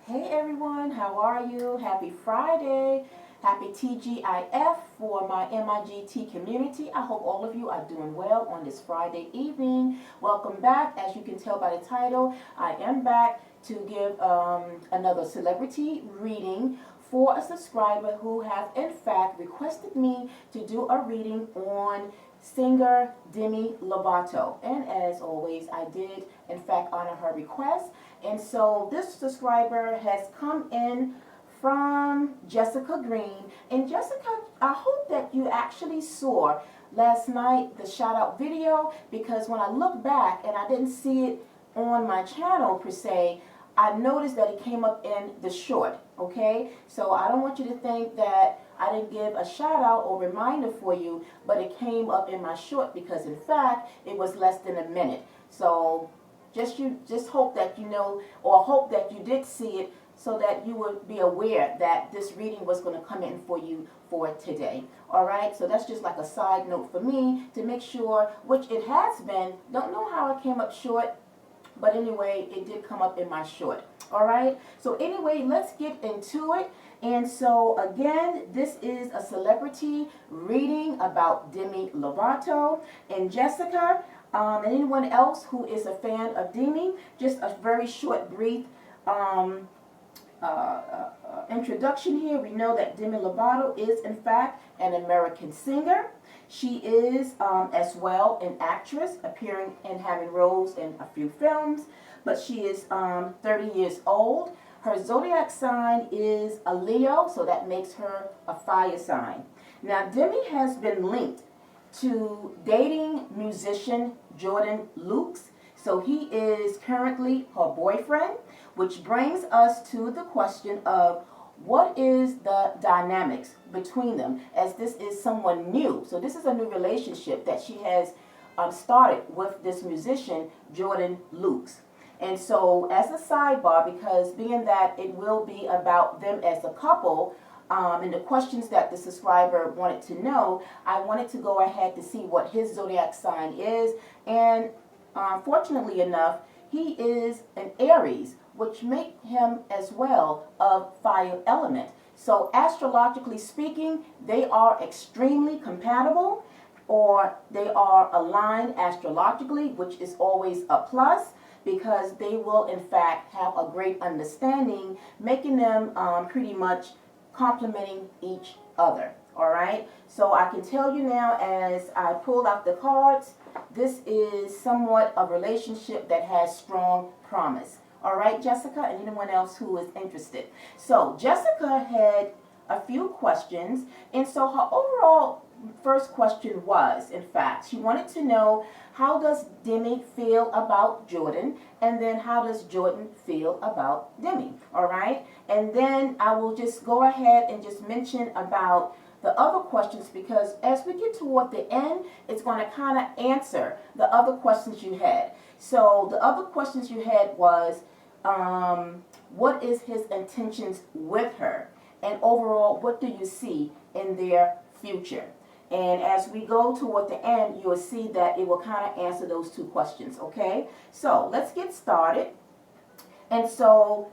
Hey everyone, how are you? Happy Friday. Happy TGIF for my MIGT community. I hope all of you are doing well on this Friday evening. Welcome back. As you can tell by the title, I am back to give another celebrity reading for a subscriber who has in fact requested me to do a reading on singer Demi Lovato. And as always, I did in fact honor her request. And so this subscriber has come in from Jessica Green. And Jessica, I hope that you actually saw last night the shout out video, because when I look back and I didn't see it on my channel per se, I noticed that it came up in the short, okay? So I don't want you to think that I didn't give a shout out or reminder for you, but it came up in my short because in fact it was less than a minute. So just hope that you know, or hope that you did see it, so that you would be aware that this reading was going to come in for you for today. All right, so that's just like a side note for me to make sure, which it has been. Don't know how it came up short, but anyway, it did come up in my short. All right, so anyway, let's get into it. And so again, this is a celebrity reading about Demi Lovato. And Jessica, and anyone else who is a fan of Demi, just a very short, brief introduction here. We know that Demi Lovato is in fact an American singer. She is as well an actress, appearing and having roles in a few films, but she is 30 years old. Her zodiac sign is a Leo, so that makes her a fire sign. Now, Demi has been linked to dating musician Jordan Lukes. So he is currently her boyfriend, which brings us to the question of what is the dynamics between them, as this is someone new. So this is a new relationship that she has started with this musician, Jordan Lukes. And so as a sidebar, because being that it will be about them as a couple, and the questions that the subscriber wanted to know, I wanted to go ahead to see what his zodiac sign is. And fortunately enough, he is an Aries, which make him as well of fire element. So astrologically speaking, they are extremely compatible, or they are aligned astrologically, which is always a plus, because they will in fact have a great understanding, making them pretty much complementing each other. All right, so I can tell you now, as I pulled out the cards, this is somewhat a relationship that has strong promise. All right, Jessica, and anyone else who is interested. So Jessica had a few questions, and so her overall first question was, in fact, she wanted to know, how does Demi feel about Jordan, and then how does Jordan feel about Demi? All right, and then I will just go ahead and just mention about the other questions, because as we get toward the end, it's going to kind of answer the other questions you had. So the other questions you had was, what is his intentions with her? And overall, what do you see in their future? And as we go toward the end, you'll see that it will kind of answer those two questions, okay? So let's get started. And so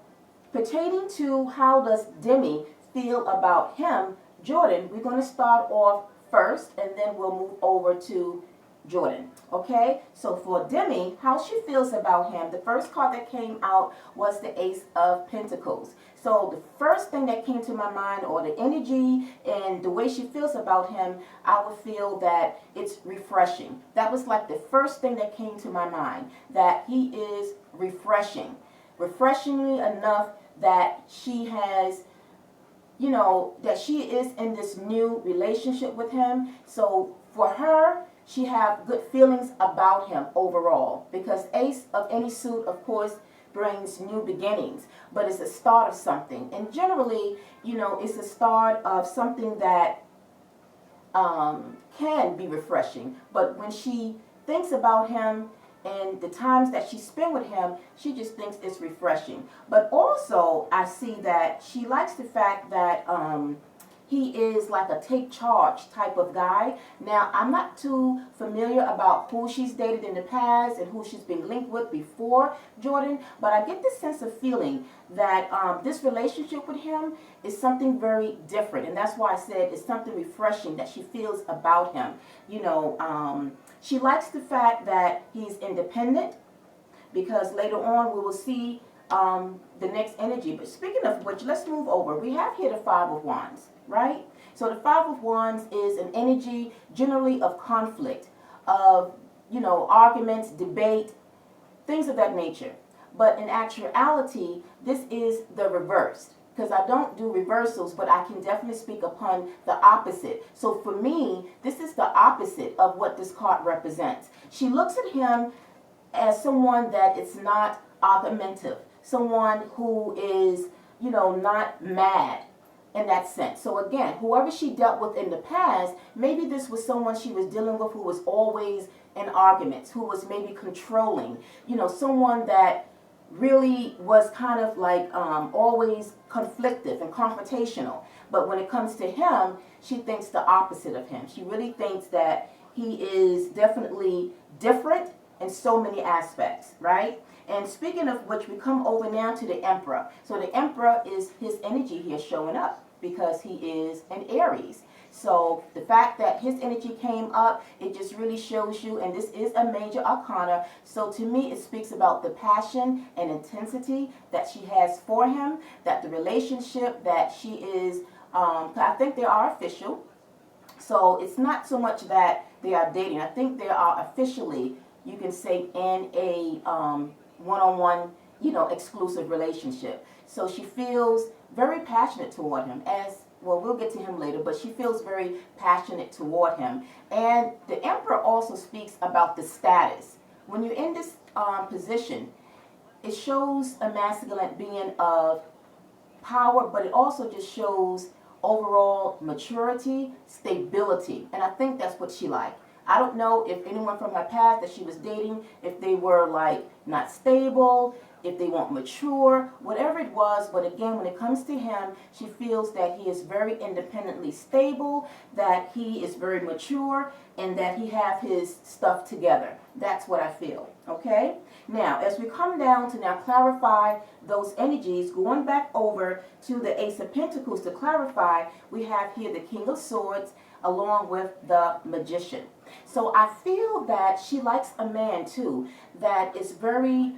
pertaining to how does Demi feel about him, Jordan, we're going to start off first, and then we'll move over to Jordan. Okay, so for Demi, how she feels about him, the first card that came out was the Ace of Pentacles. So the first thing that came to my mind, or the energy and the way she feels about him, I would feel that it's refreshing. That was like the first thing that came to my mind, that he is refreshing. Refreshingly enough that she has, you know, that she is in this new relationship with him. So for her, she have good feelings about him overall, because Ace of any suit, of course, brings new beginnings, but it's a start of something. And generally, you know, it's a start of something that can be refreshing. But when she thinks about him and the times that she spent with him, she just thinks it's refreshing. But also, I see that she likes the fact that he is like a take charge type of guy. Now, I'm not too familiar about who she's dated in the past and who she's been linked with before Jordan, but I get this sense of feeling that this relationship with him is something very different, and that's why I said it's something refreshing that she feels about him. You know, she likes the fact that he's independent, because later on we will see the next energy. But speaking of which, let's move over. We have here the Five of Wands, right? So the Five of Wands is an energy generally of conflict, of, you know, arguments, debate, things of that nature. But in actuality, this is the reverse, because I don't do reversals, but I can definitely speak upon the opposite. So for me, this is the opposite of what this card represents. She looks at him as someone that is not argumentative, someone who is, you know, not mad in that sense. So again, whoever she dealt with in the past, maybe this was someone she was dealing with who was always in arguments, who was maybe controlling, you know, someone that really was kind of like always conflictive and confrontational. But when it comes to him, she thinks the opposite of him. She really thinks that he is definitely different in so many aspects, right? And speaking of which, we come over now to the Emperor. So the Emperor is his energy here showing up because he is an Aries. So the fact that his energy came up, it just really shows you, and this is a major arcana, so to me it speaks about the passion and intensity that she has for him, that the relationship that she is, I think they are official. So it's not so much that they are dating. I think they are officially, you can say, in a one-on-one, you know, exclusive relationship. So she feels very passionate toward him, as well, we'll get to him later, but she feels very passionate toward him. And the Emperor also speaks about the status. When you're in this position, it shows a masculine being of power, but it also just shows overall maturity, stability. And I think that's what she liked. I don't know if anyone from her past that she was dating, if they were like not stable, if they weren't mature, whatever it was. But again, when it comes to him, she feels that he is very independently stable, that he is very mature, and that he have his stuff together. That's what I feel, okay? Now, as we come down to now clarify those energies, going back over to the Ace of Pentacles to clarify, we have here the King of Swords along with the Magician. So I feel that she likes a man too that is very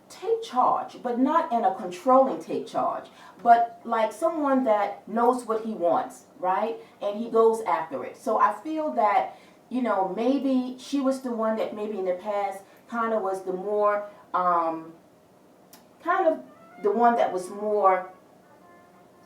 take charge, but not in a controlling take charge, but like someone that knows what he wants, right? And he goes after it. So I feel that, you know, maybe she was the one that maybe in the past kind of was the more, kind of the one that was more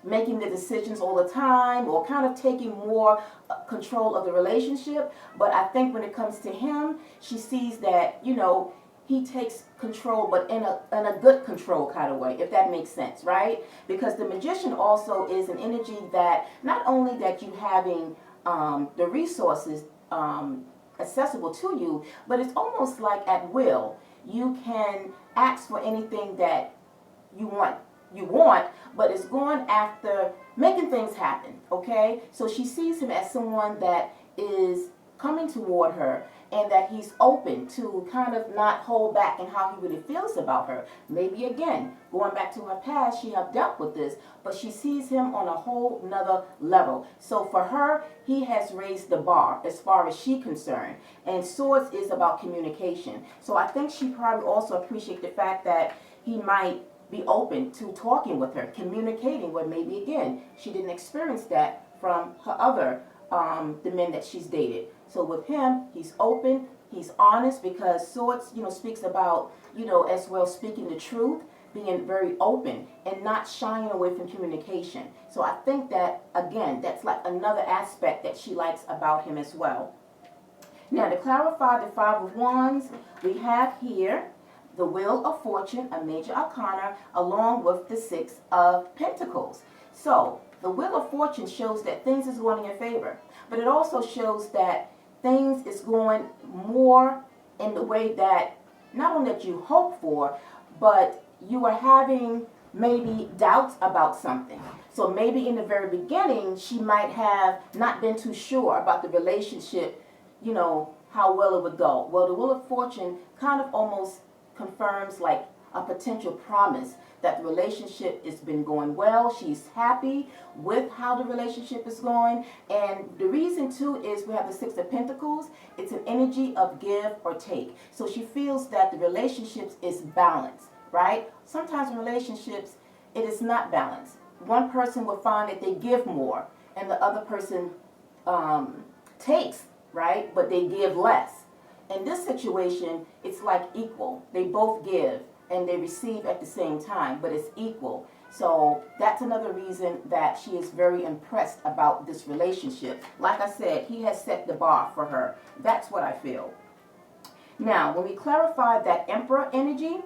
making the decisions all the time, or kind of taking more control of the relationship. But I think when it comes to him, she sees that, you know, he takes control, but in a good control kind of way, if that makes sense, right? Because the Magician also is an energy that not only that you having the resources accessible to you, but it's almost like at will. You can ask for anything that you want, but it's going after making things happen, okay? So she sees him as someone that is coming toward her, and that he's open to kind of not hold back in how he really feels about her. Maybe again, going back to her past, she have dealt with this, but she sees him on a whole nother level. So for her, he has raised the bar as far as she's concerned. And Swords is about communication. So I think she probably also appreciates the fact that he might be open to talking with her, communicating, where maybe again, she didn't experience that from her other the men that she's dated. So with him, he's open, he's honest, because Swords, you know, speaks about, you know, as well speaking the truth, being very open and not shying away from communication. So I think that, again, that's like another aspect that she likes about him as well. Now, to clarify the Five of Wands, we have here the Wheel of Fortune, a major arcana, along with the Six of Pentacles. So the Wheel of Fortune shows that things is going in your favor, but it also shows that things is going more in the way that not only that you hope for, but you are having maybe doubts about something. So maybe in the very beginning, she might have not been too sure about the relationship, how well it would go. Well, the Wheel of Fortune kind of almost confirms like a potential promise that the relationship has been going well. She's happy with how the relationship is going. And the reason too is we have the Six of Pentacles. It's an energy of give or take. So she feels that the relationship is balanced, right? Sometimes in relationships, it is not balanced. One person will find that they give more and the other person takes, right? But they give less. In this situation, it's like equal. They both give and they receive at the same time, but it's equal. So that's another reason that she is very impressed about this relationship. Like I said, he has set the bar for her. That's what I feel. Now, when we clarify that Emperor energy,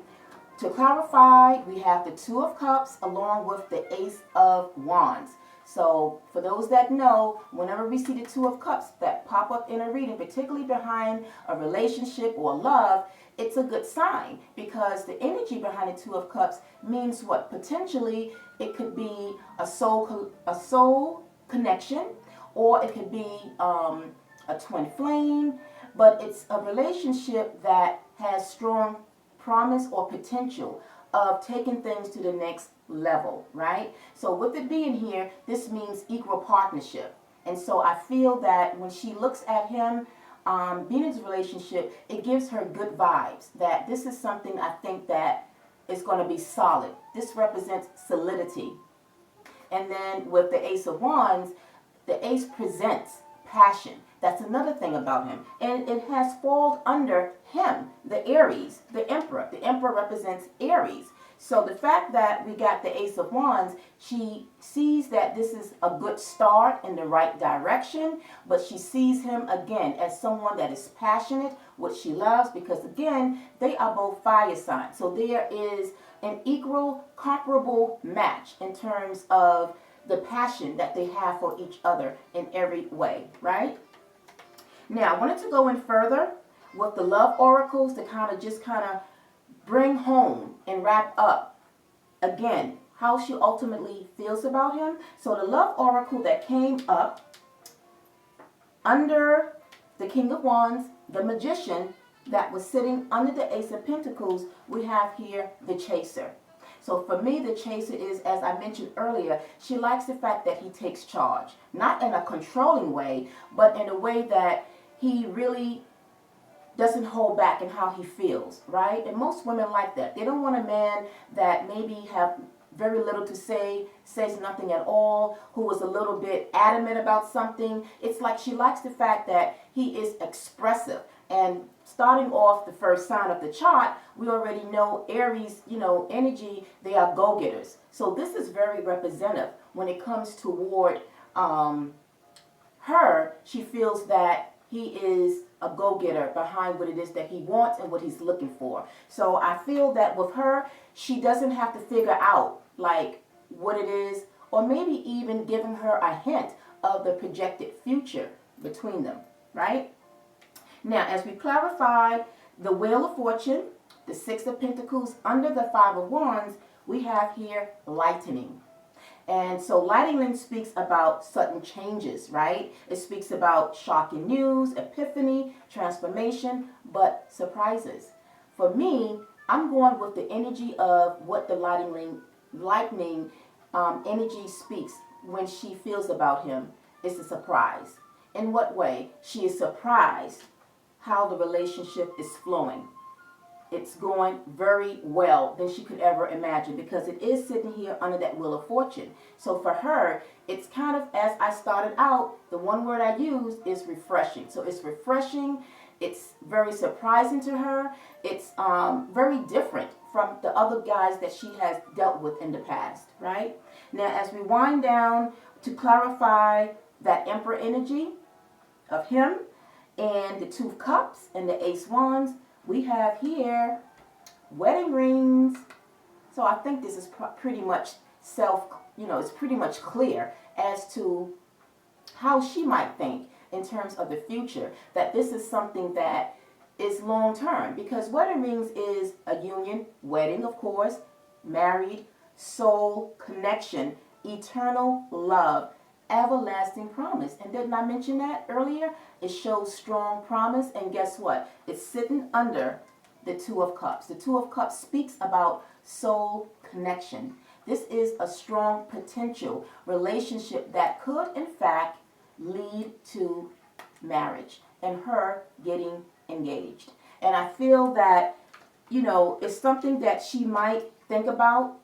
to clarify, we have the Two of Cups along with the Ace of Wands. So for those that know, whenever we see the Two of Cups that pop up in a reading, particularly behind a relationship or love, it's a good sign, because the energy behind the Two of Cups means what? Potentially, it could be a soul connection, or it could be a twin flame, but it's a relationship that has strong promise or potential of taking things to the next level, right? So with it being here, this means equal partnership. And so I feel that when she looks at him being in this relationship, it gives her good vibes that this is something I think that is going to be solid. This represents solidity. And then with the Ace of Wands, the Ace presents passion. That's another thing about him. And it has fallen under him, the Aries, the Emperor. The Emperor represents Aries. So the fact that we got the Ace of Wands, she sees that this is a good start in the right direction, but she sees him again as someone that is passionate, what she loves, because again, they are both fire signs. So there is an equal, comparable match in terms of the passion that they have for each other in every way, right? Now, I wanted to go in further with the love oracles to kind of bring home and wrap up, again, how she ultimately feels about him. So the love oracle that came up under the King of Wands, the Magician, that was sitting under the Ace of Pentacles, we have here the Chaser. So for me, the Chaser is, as I mentioned earlier, she likes the fact that he takes charge. Not in a controlling way, but in a way that he really doesn't hold back in how he feels, right? And most women like that. They don't want a man that maybe have very little to say, says nothing at all, who is a little bit adamant about something. It's like she likes the fact that he is expressive. And starting off the first sign of the chart, we already know Aries, energy, they are go-getters. So this is very representative when it comes toward her. She feels that he is a go-getter behind what it is that he wants and what he's looking for. So I feel that with her, she doesn't have to figure out like what it is, or maybe even giving her a hint of the projected future between them, right? Now, as we clarified the Wheel of Fortune, the Six of Pentacles under the Five of Wands, we have here lightning. And so lightning speaks about sudden changes, right? It speaks about shocking news, epiphany, transformation, but surprises. For me, I'm going with the energy of what the lightning energy speaks when she feels about him. It's a surprise. In what way? She is surprised how the relationship is flowing. It's going very well than she could ever imagine, because it is sitting here under that Wheel of Fortune. So for her, it's kind of, as I started out, the one word I used is refreshing. So it's refreshing. It's very surprising to her. It's very different from the other guys that she has dealt with in the past, right? Now, as we wind down to clarify that Emperor energy of him and the Two of Cups and the Ace Wands, we have here wedding rings. So I think this is pretty much it's pretty much clear as to how she might think in terms of the future, that this is something that is long term, because wedding rings is a union, wedding of course, married, soul connection, eternal love, everlasting promise. And didn't I mention that earlier? It shows strong promise, and guess what? It's sitting under the Two of Cups. The Two of Cups speaks about soul connection. This is a strong potential relationship that could, in fact, lead to marriage and her getting engaged. And I feel that, it's something that she might think about,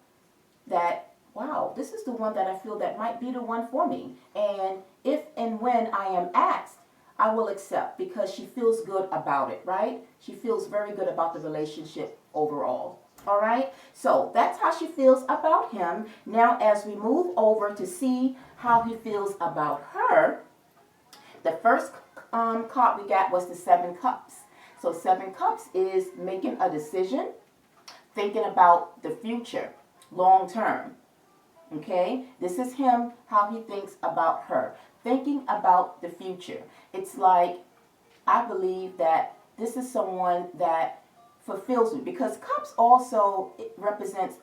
that, wow, this is the one that I feel that might be the one for me. And if and when I am asked, I will accept, because she feels good about it, right? She feels very good about the relationship overall. All right, so that's how she feels about him. Now, as we move over to see how he feels about her, the first card we got was the Seven Cups. So Seven Cups is making a decision, thinking about the future, long term. Okay, this is him, how he thinks about her, thinking about the future. It's like, I believe that this is someone that fulfills me, because cups also represents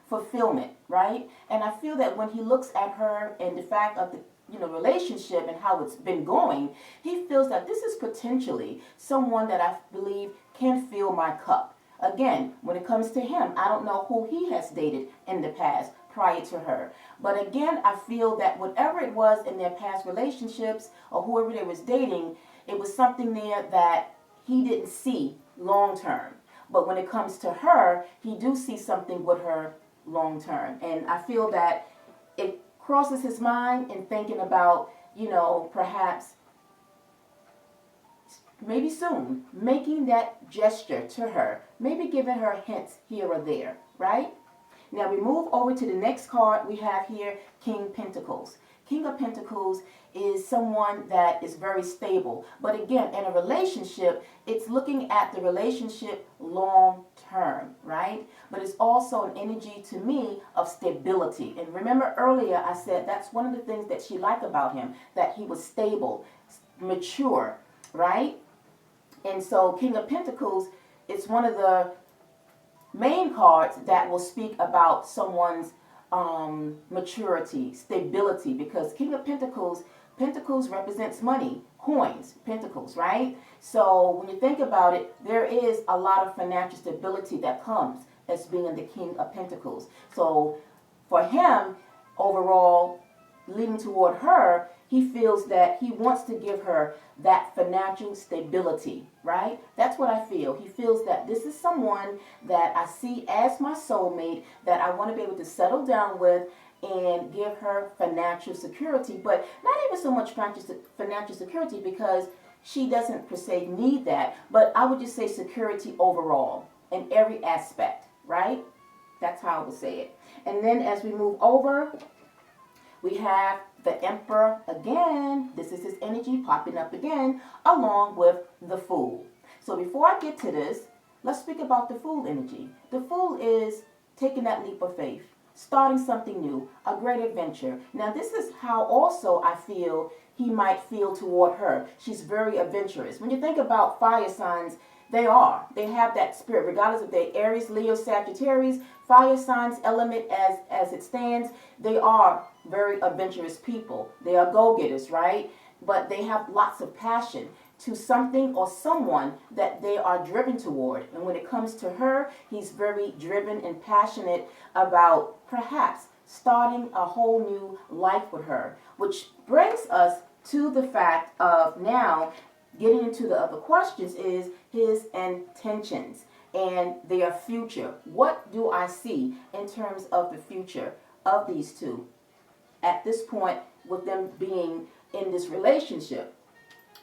fulfillment, right? And I feel that when he looks at her and the fact of the relationship and how it's been going, he feels that this is potentially someone that I believe can fill my cup. Again, when it comes to him, I don't know who he has dated in the past prior to her. But again, I feel that whatever it was in their past relationships or whoever they was dating, it was something there that he didn't see long term. But when it comes to her, he do see something with her long term. And I feel that it crosses his mind in thinking about, perhaps maybe soon making that gesture to her, maybe giving her hints here or there, right? Now we move over to the next card we have here, King Pentacles. King of Pentacles is someone that is very stable. But again, in a relationship, it's looking at the relationship long term, right? But it's also an energy to me of stability. And remember earlier I said that's one of the things that she liked about him, that he was stable, mature, right? And so King of Pentacles, it's one of the main cards that will speak about someone's maturity, stability, because King of Pentacles, Pentacles represents money, coins, pentacles, right? So when you think about it, there is a lot of financial stability that comes as being the King of Pentacles. So for him, overall, leading toward her, he feels that he wants to give her that financial stability, right? That's what I feel. He feels that this is someone that I see as my soulmate, that I want to be able to settle down with and give her financial security, but not even so much financial security, because she doesn't per se need that, but I would just say security overall in every aspect, right? That's how I would say it. And then as we move over, we have the Emperor again. This is his energy popping up again, along with the Fool. So before I get to this, let's speak about the Fool energy. The Fool is taking that leap of faith, starting something new, a great adventure. Now this is how also I feel he might feel toward her. She's very adventurous. When you think about fire signs, they have that spirit, regardless if they're Aries, Leo, Sagittarius, fire signs element as it stands, they are very adventurous people. They are go-getters, right? But they have lots of passion to something or someone that they are driven toward. And when it comes to her, he's very driven and passionate about perhaps starting a whole new life with her. Which brings us to the fact of now getting into the other questions is his intentions and their future. What do I see in terms of the future of these two at this point with them being in this relationship?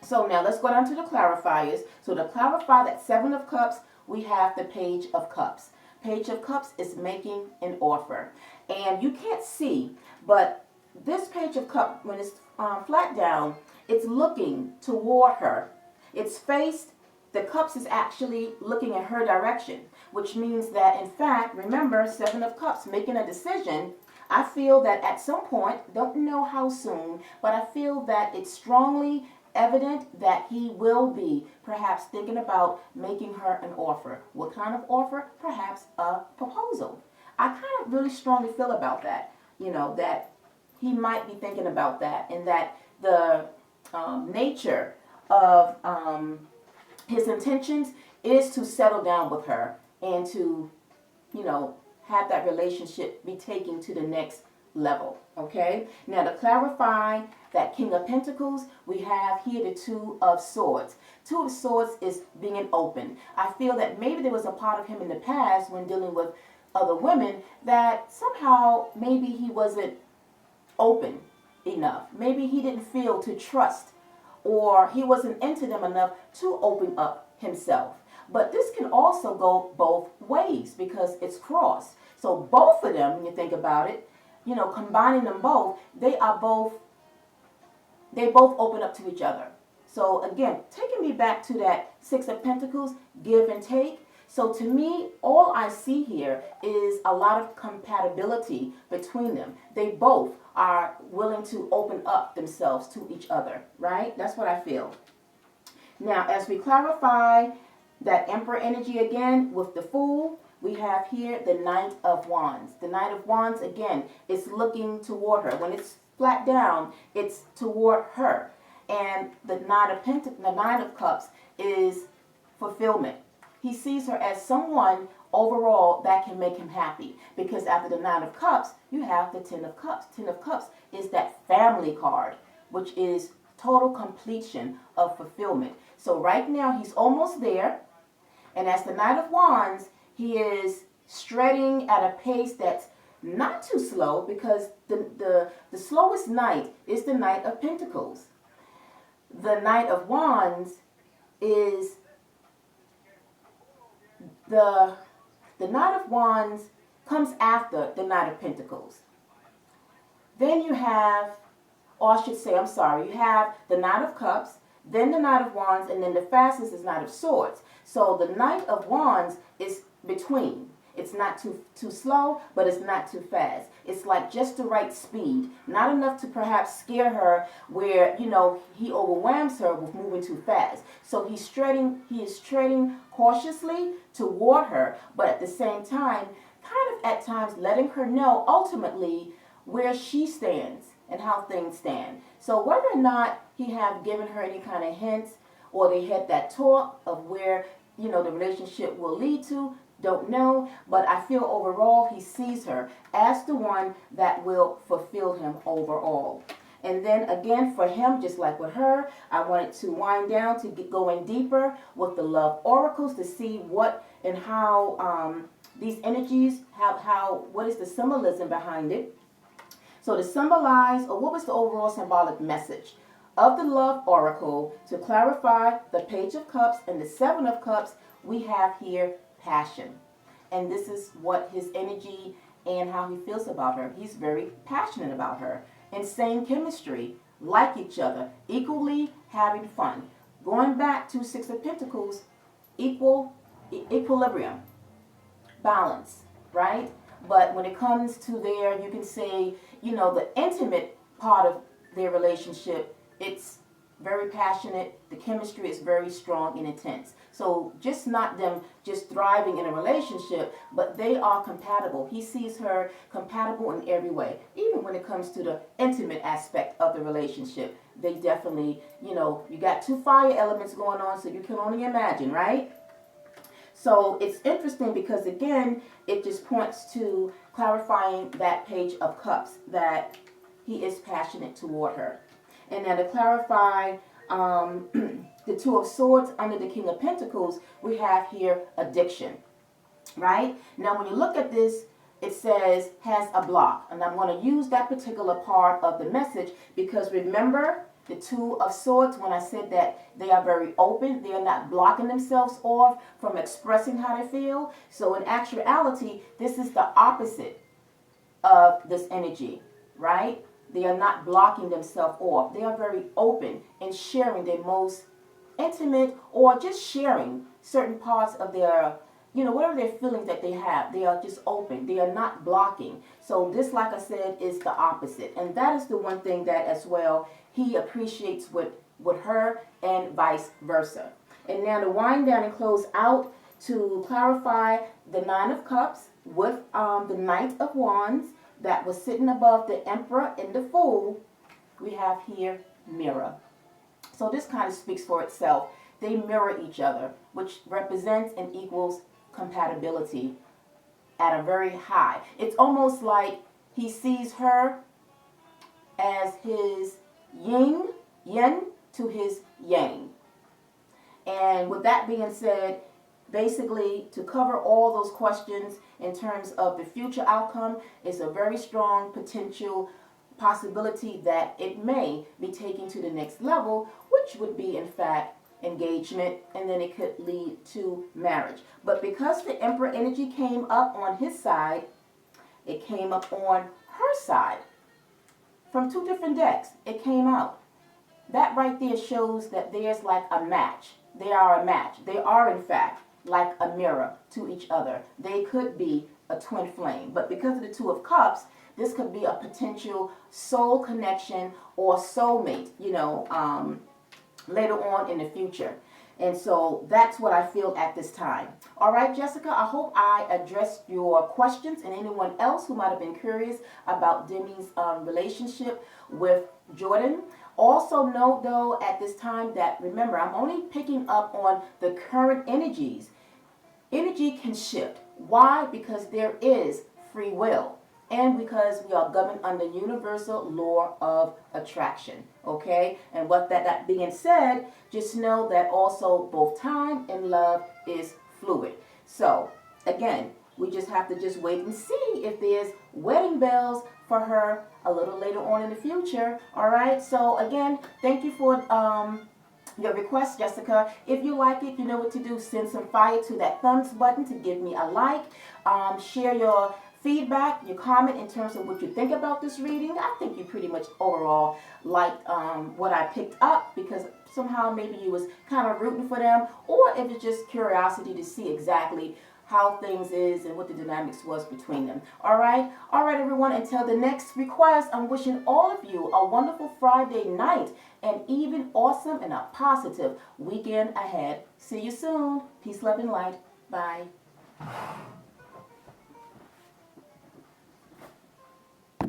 So now let's go down to the clarifiers. So to clarify that Seven of Cups, we have the Page of Cups. Page of Cups is making an offer. And you can't see, but this Page of Cups, when it's flat down, it's looking toward her. It's faced, the cups is actually looking in her direction, which means that, in fact, remember, Seven of Cups, making a decision. I feel that at some point, don't know how soon, but I feel that it's strongly evident that he will be perhaps thinking about making her an offer. What kind of offer? Perhaps a proposal. I kind of really strongly feel about that. That he might be thinking about that, and that the nature of his intentions is to settle down with her and to, have that relationship be taken to the next level. Okay? Now, to clarify that King of Pentacles, we have here the Two of Swords. Two of Swords is being open. I feel that maybe there was a part of him in the past when dealing with other women that somehow maybe he wasn't open enough. Maybe he didn't feel to trust, or he wasn't into them enough to open up himself. But this can also go both ways because it's crossed. So both of them, when you think about it, combining them both, they both open up to each other. So again, taking me back to that Six of Pentacles, give and take. So to me, all I see here is a lot of compatibility between them. They both are willing to open up themselves to each other, right? That's what I feel. Now, as we clarify that Emperor energy again with the Fool, we have here the Knight of Wands. The Knight of Wands, again, is looking toward her. When it's flat down, it's toward her. And the Knight of Cups is fulfillment. He sees her as someone overall that can make him happy. Because after the Nine of Cups, you have the Ten of Cups. Ten of Cups is that family card, which is total completion of fulfillment. So right now, he's almost there. And as the Knight of Wands, he is strutting at a pace that's not too slow, because the slowest knight is the Knight of Pentacles. The Knight of Wands is the Knight of Wands comes after the Knight of Pentacles. Then you have, or I should say, I'm sorry, you have the Knight of Cups, then the Knight of Wands, and then the fastest is Knight of Swords. So the Knight of Wands is between. It's not too slow, but it's not too fast. It's like just the right speed. Not enough to perhaps scare her where, he overwhelms her with moving too fast. So he is treading cautiously toward her, but at the same time, kind of at times letting her know ultimately where she stands and how things stand. So whether or not he have given her any kind of hints, or they had that talk of where, the relationship will lead to, don't know, but I feel overall he sees her as the one that will fulfill him overall. And then again, for him, just like with her, I wanted to wind down to go in deeper with the love oracles to see what and how these energies, what is the symbolism behind it. So to symbolize, or what was the overall symbolic message of the love oracle, to clarify the Page of Cups and the Seven of Cups, we have here passion. And this is what his energy and how he feels about her. He's very passionate about her. Insane chemistry, like each other, equally having fun. Going back to Six of Pentacles, equilibrium, balance, right? But when it comes to their, you can say, the intimate part of their relationship, it's very passionate. The chemistry is very strong and intense. So just not them just thriving in a relationship, but they are compatible. He sees her compatible in every way. Even when it comes to the intimate aspect of the relationship, they definitely, you got two fire elements going on, so you can only imagine, right? So it's interesting because, again, it just points to clarifying that Page of Cups, that he is passionate toward her. And now to clarify the Two of Swords under the King of Pentacles, we have here addiction, right? Now when you look at this, it says has a block. And I'm going to use that particular part of the message because remember the Two of Swords, when I said that they are very open, they are not blocking themselves off from expressing how they feel. So in actuality, this is the opposite of this energy, right? They are not blocking themselves off. They are very open and sharing their most intimate, or just sharing certain parts of their, whatever their feelings that they have. They are just open. They are not blocking. So this, like I said, is the opposite. And that is the one thing that as well he appreciates with her, and vice versa. And now to wind down and close out, to clarify the Nine of Cups with the Knight of Wands that was sitting above the Emperor and the Fool, we have here mirror. So this kind of speaks for itself. They mirror each other, which represents and equals compatibility at a very high. It's almost like he sees her as his yin to his yang. And with that being said, basically to cover all those questions in terms of the future outcome, is a very strong potential possibility that it may be taken to the next level, which would be in fact engagement, and then it could lead to marriage. But because the Emperor energy came up on his side, it came up on her side. From two different decks, it came out. That right there shows that there's like a match. They are a match. They are in fact like a mirror to each other. They could be a twin flame. But because of the Two of Cups, this could be a potential soul connection or soulmate, later on in the future. And so that's what I feel at this time. All right, Jessica, I hope I addressed your questions, and anyone else who might have been curious about Demi's relationship with Jordan. Also note, though, at this time that, remember, I'm only picking up on the current energies. Energy can shift. Why? Because there is free will, and because we are governed under universal law of attraction. Okay? And with that being said, just know that also both time and love is fluid. So, again, we just have to just wait and see if there's wedding bells for her a little later on in the future. All right? So, again, thank you for your request, Jessica. If you like it, you know what to do. Send some fire to that thumbs button to give me a like. Share your feedback, your comment in terms of what you think about this reading. I think you pretty much overall liked what I picked up, because somehow maybe you was kind of rooting for them, or if it's just curiosity to see exactly how things is and what the dynamics was between them. All right, everyone, until the next request, I'm wishing all of you a wonderful Friday night, and even awesome and a positive weekend ahead. See you soon. Peace, love, and light. Bye.